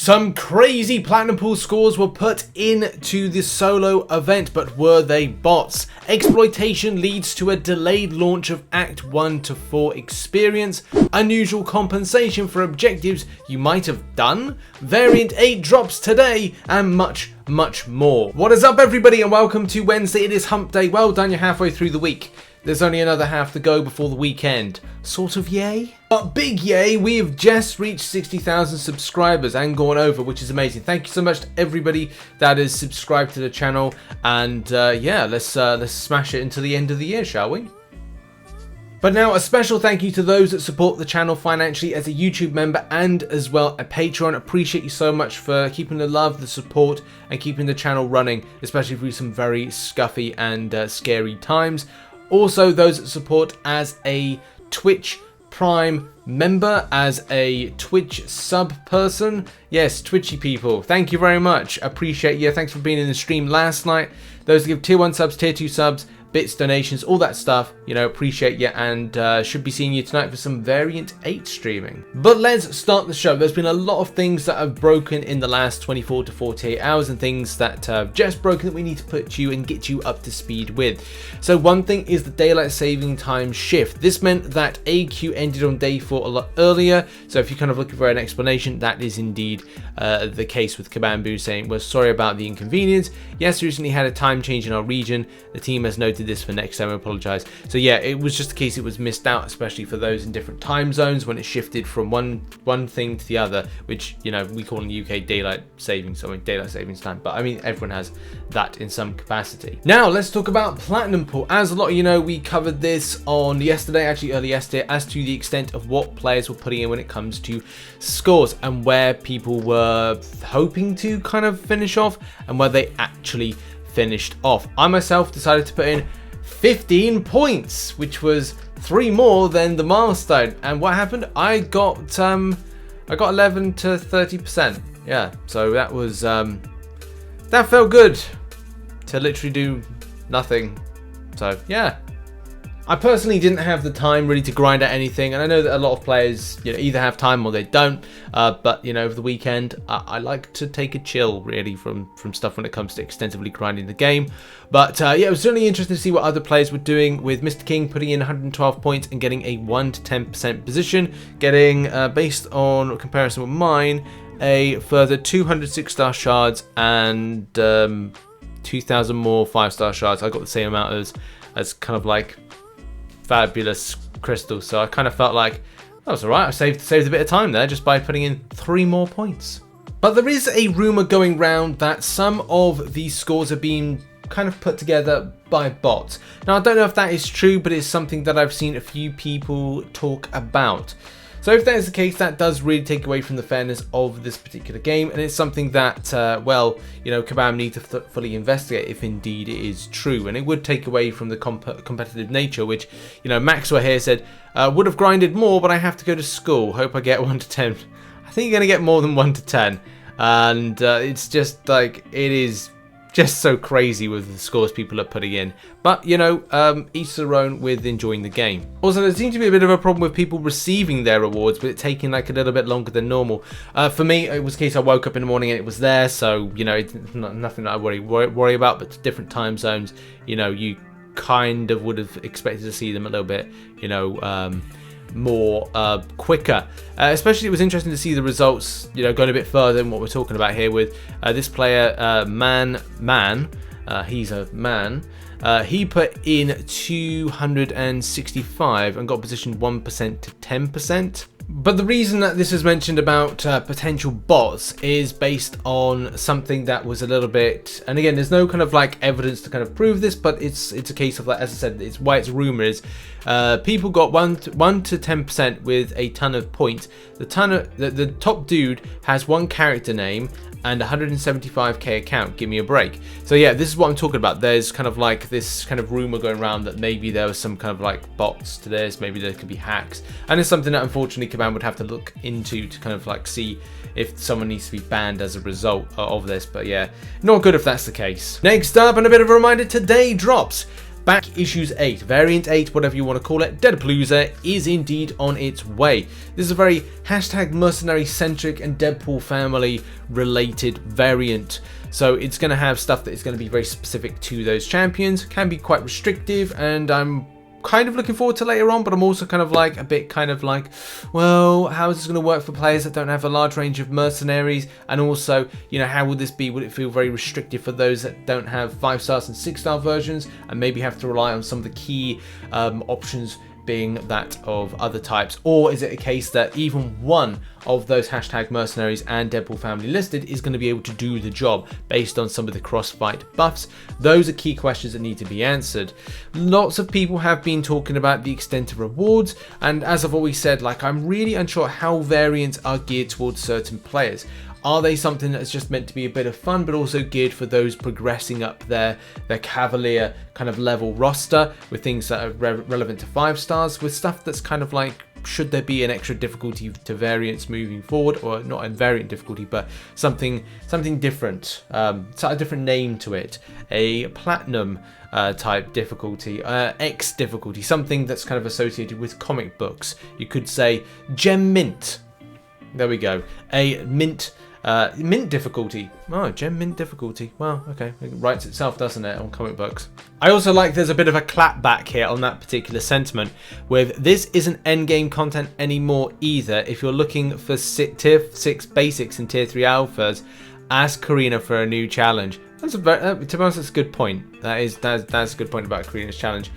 Some crazy Platinumpool scores were put into the solo event, but were they bots? Exploitation leads to a delayed launch of Act 1 to 4 experience. Unusual compensation for objectives you might have done. Variant 8 drops today, and much more. What is up, everybody, and welcome to Wednesday. It is hump day. Well done, you're halfway through the week. There's only another half to go before the weekend. Sort of yay? But big yay, we have just reached 60,000 subscribers and gone over, which is amazing. Thank you so much to everybody that is subscribed to the channel. And yeah, let's smash it into the end of the year, shall we? But now a special thank you to those that support the channel financially as a YouTube member and as well a Patreon. Appreciate you so much for keeping the love, the support, and keeping the channel running, especially through some very scuffy and scary times. Also, those that support as a Twitch Prime member, as a Twitch sub person. Yes, Twitchy people, thank you very much. Appreciate you. Thanks for being in the stream last night. Those that give tier 1 subs, tier 2 subs, bits, donations, all that stuff, you know, appreciate you, and should be seeing you tonight for some Variant 8 streaming. But let's start the show. There's been a lot of things that have broken in the last 24 to 48 hours and things that have just broken that we need to put you and get you up to speed with. So one thing is the daylight saving time shift. This meant that AQ ended on day 4 a lot earlier, so if you're kind of looking for an explanation, that is indeed the case, with Kabambu saying, we're sorry about the inconvenience. Yes, we recently had a time change in our region. The team has noted this for next time. I apologize. So yeah, it was just a case it was missed out, especially for those in different time zones when it shifted from one thing to the other, which, you know, we call in the UK daylight savings, daylight savings time, but I mean everyone has that in some capacity. Now let's talk about Platinumpool. As a lot of you know, we covered this on yesterday, actually early yesterday, as to the extent of what players were putting in when it comes to scores and where people were hoping to kind of finish off and where they actually finished off. I myself decided to put in 15 points, which was 3 more than the milestone. And what happened? I got 11 to 30%. Yeah, so that was that felt good to literally do nothing. So yeah, I personally didn't have the time really to grind out anything, and I know that a lot of players, you know, either have time or they don't. But you know, over the weekend, I like to take a chill really from stuff when it comes to extensively grinding the game. But yeah, it was certainly interesting to see what other players were doing, with Mr. King putting in 112 points and getting a 1 to 10% position, getting based on comparison with mine, a further 200 6-star shards and 2,000 more 5-star shards. I got the same amount as kind of like fabulous crystals, so I kind of felt like that was alright. I saved a bit of time there just by putting in 3 more points. But there is a rumor going round that some of these scores are being kind of put together by bots. Now I don't know if that is true, but it's something that I've seen a few people talk about. So if that is the case, that does really take away from the fairness of this particular game, and it's something that, well, you know, Kabam need to fully investigate if indeed it is true, and it would take away from the competitive nature, which, you know, Maxwell here said, would have grinded more, but I have to go to school. Hope I get 1 to 10. I think you're going to get more than 1 to 10, and it's just like, it is just so crazy with the scores people are putting in. But, you know, each their own with enjoying the game. Also, there seems to be a bit of a problem with people receiving their rewards, but it taking like a little bit longer than normal. For me, it was a case I woke up in the morning and it was there, so, you know, it's nothing that I worry about, but different time zones, you know, you kind of would have expected to see them a little bit, you know, more quicker. Especially it was interesting to see the results, you know, going a bit further than what we're talking about here with this player, man, he's a man. He put in 265 and got positioned 1% to 10%. But the reason that this is mentioned about potential bots is based on something that was a little bit, and again, there's no kind of like evidence to kind of prove this, but it's a case of, like, as I said, it's why it's rumor is people got 1 to 10% with a ton of points. The top dude has 1 character name and 175k account. Give me a break. So yeah, this is what I'm talking about. There's kind of like this kind of rumor going around that maybe there was some kind of like bots to this, maybe there could be hacks, and it's something that unfortunately Kabam would have to look into to kind of like see if someone needs to be banned as a result of this. But yeah, not good if that's the case. Next up, and a bit of a reminder, today drops Back Issues 8, Variant 8, whatever you want to call it, Deadpalooza is indeed on its way. This is a very hashtag mercenary centric and Deadpool family related variant. So it's going to have stuff that is going to be very specific to those champions, can be quite restrictive, and I'm kind of looking forward to later on, but I'm also kind of like a bit kind of like, well, how is this going to work for players that don't have a large range of mercenaries? And also, you know, how would this be? Would it feel very restrictive for those that don't have 5-star and 6-star versions and maybe have to rely on some of the key options being that of other types? Or is it a case that even one of those hashtag mercenaries and Deadpool family listed is going to be able to do the job based on some of the crossfight buffs? Those are key questions that need to be answered. Lots of people have been talking about the extent of rewards, and as I've always said, like, I'm really unsure how variants are geared towards certain players. Are they something that's just meant to be a bit of fun, but also geared for those progressing up their Cavalier kind of level roster with things that are relevant to 5 stars, with stuff that's kind of like, should there be an extra difficulty to variants moving forward, or not a variant difficulty, but something different, a different name to it, a platinum type difficulty, X difficulty, something that's kind of associated with comic books. You could say Gem Mint. There we go, a mint difficulty. Oh, gem mint difficulty. Well, okay, it writes itself, doesn't it, on comic books. I also like there's a bit of a clap back here on that particular sentiment with this isn't endgame content anymore either. If you're looking for tier 6 basics and tier 3 alphas, ask Karina for a new challenge. That's a very, to be honest, that's a good point. That's a good point about Karina's challenge.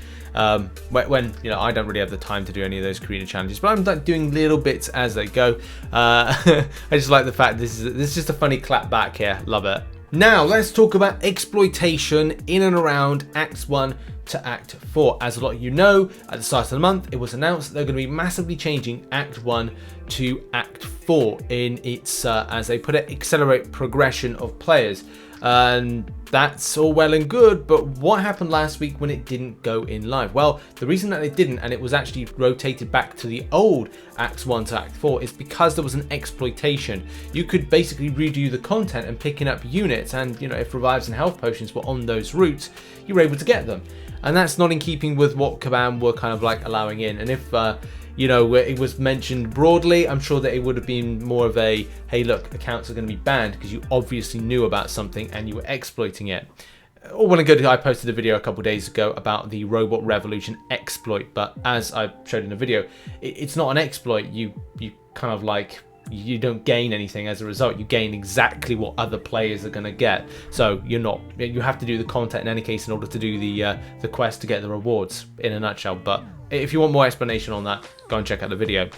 When you know, I don't really have the time to do any of those Karina challenges, but I'm like doing little bits as they go. I just like the fact this is just a funny clap back here. Love it. Now let's talk about exploitation in and around Act 1 to Act 4. As a lot of you know, at the start of the month, it was announced that they're going to be massively changing Act 1 to Act 4 in its, as they put it, accelerate progression of players. And that's all well and good, but what happened last week when it didn't go in live? Well, the reason that it didn't, and it was actually rotated back to the old Act 1 to Act 4, is because there was an exploitation. You could basically redo the content and picking up units, and you know, if revives and health potions were on those routes, you were able to get them. And that's not in keeping with what Kabam were kind of like allowing in. And if you know, it was mentioned broadly, I'm sure that it would have been more of a, hey look, accounts are going to be banned because you obviously knew about something and you were exploiting it. All well and good, I posted a video a couple of days ago about the Robot Revolution exploit, but as I showed in the video, it's not an exploit. You kind of like, you don't gain anything as a result. You gain exactly what other players are going to get. So you have to do the content in any case in order to do the quest to get the rewards, in a nutshell. But if you want more explanation on that, go and check out the video.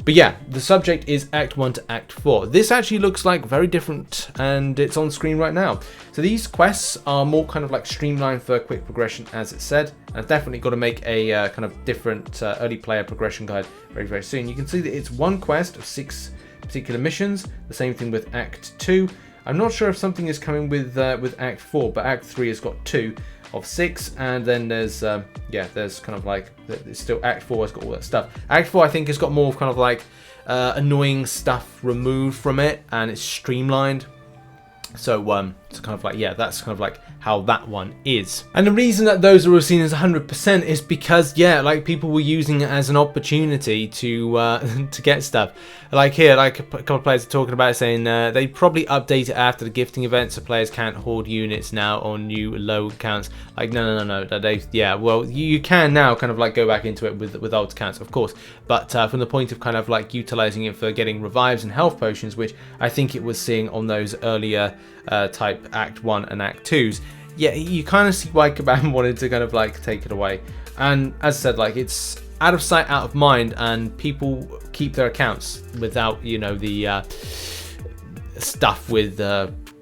But yeah, the subject is Act 1 to Act 4. This actually looks like very different, and it's on screen right now. So these quests are more kind of like streamlined for quick progression, as it said. I've definitely got to make a kind of different early player progression guide very, very soon. You can see that it's one quest of 6 particular missions. The same thing with Act 2. I'm not sure if something is coming with Act 4, but Act 3 has got 2 of 6, and then there's there's kind of like, it's still Act 4 has got all that stuff. Act 4 I think has got more kind of like annoying stuff removed from it, and it's streamlined. So it's kind of like, yeah, that's kind of like how that one is. And the reason that those are seen as 100% is because, yeah, like people were using it as an opportunity to get stuff. Like here, like a couple of players are talking about it, saying they probably update it after the gifting event so players can't hoard units now on new low accounts. Like no, yeah, well you can now kind of like go back into it with old accounts, of course, but from the point of kind of like utilizing it for getting revives and health potions, which I think it was seeing on those earlier type Act 1 and Act 2s, yeah, you kind of see why Kabam wanted to kind of like take it away. And as I said, like, it's out of sight, out of mind, and people keep their accounts without, you know, the stuff with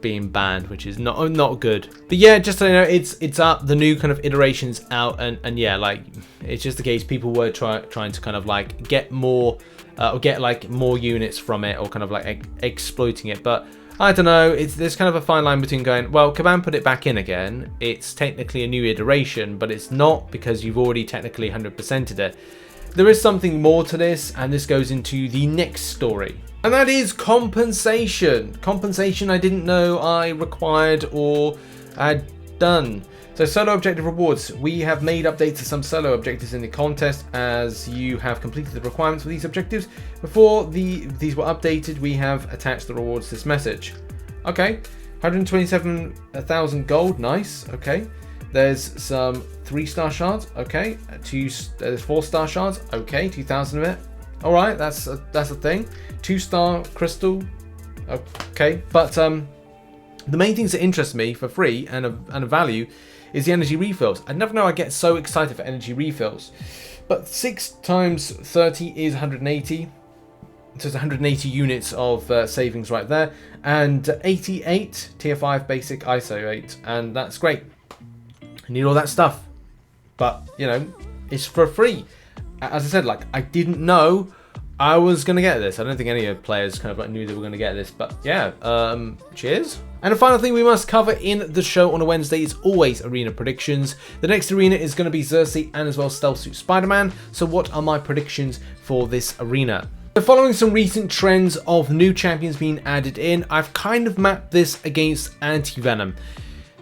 being banned, which is not good. But yeah, just so you know, it's up, the new kind of iterations out, and yeah, like, it's just the case people were trying to kind of like get more or get like more units from it, or kind of like exploiting it. But I don't know, there's kind of a fine line between going, well, Kabam put it back in again, it's technically a new iteration, but it's not, because you've already technically 100%ed it. There is something more to this, and this goes into the next story. And that is compensation. Compensation I didn't know I required or had done. So solo objective rewards. We have made updates to some solo objectives in the contest as you have completed the requirements for these objectives. Before these were updated, we have attached the rewards to this message. Okay, 127,000 gold, nice, okay. There's some 3-star shards, okay. There's 4-star shards, okay, 2,000 of it. All right, that's a thing. 2-star crystal, okay. But the main things that interest me for free and a value is the energy refills. I never know I get so excited for energy refills. But 6 times 30 is 180. So it's 180 units of savings right there. And 88 tier 5 basic ISO 8. And that's great. I need all that stuff. But, you know, it's for free. As I said, like, I didn't know I was going to get this. I don't think any of the players kind of like knew they were going to get this. But yeah, cheers. And the final thing we must cover in the show on a Wednesday is always arena predictions. The next arena is going to be Sersi and as well Stealthy Spider-Man. So what are my predictions for this arena? So following some recent trends of new champions being added in, I've kind of mapped this against Anti-Venom.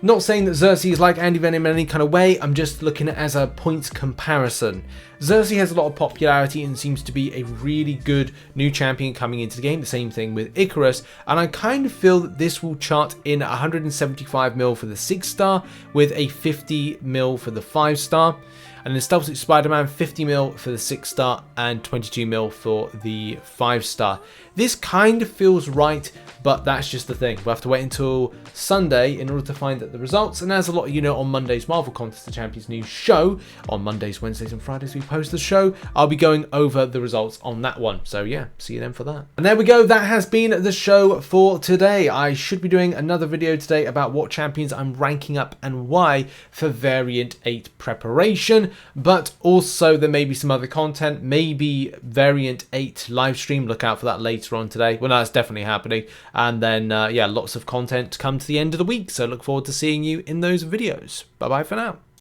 Not saying that Sersi is like Anti-Venom in any kind of way, I'm just looking at it as a points comparison. Sersi has a lot of popularity and seems to be a really good new champion coming into the game, the same thing with Icarus, and I kind of feel that this will chart in 175 mil for the 6-star with a 50 mil for the 5-star. And then Stealthy Spider-Man 50 mil for the 6-star and 22 mil for the 5-star. This kind of feels right, but that's just the thing. We'll have to wait until Sunday in order to find out the results. And as a lot of you know, on Monday's Marvel Contest of Champions news show, on Mondays, Wednesdays and Fridays we post the show, I'll be going over the results on that one. So yeah, see you then for that. And there we go, that has been the show for today. I should be doing another video today about what champions I'm ranking up and why for Variant 8 preparation. But also there may be some other content, maybe Variant 8 live stream, look out for that later on today. Well, no, that's definitely happening. And then, yeah, lots of content to come to the end of the week. So look forward to seeing you in those videos. Bye-bye for now.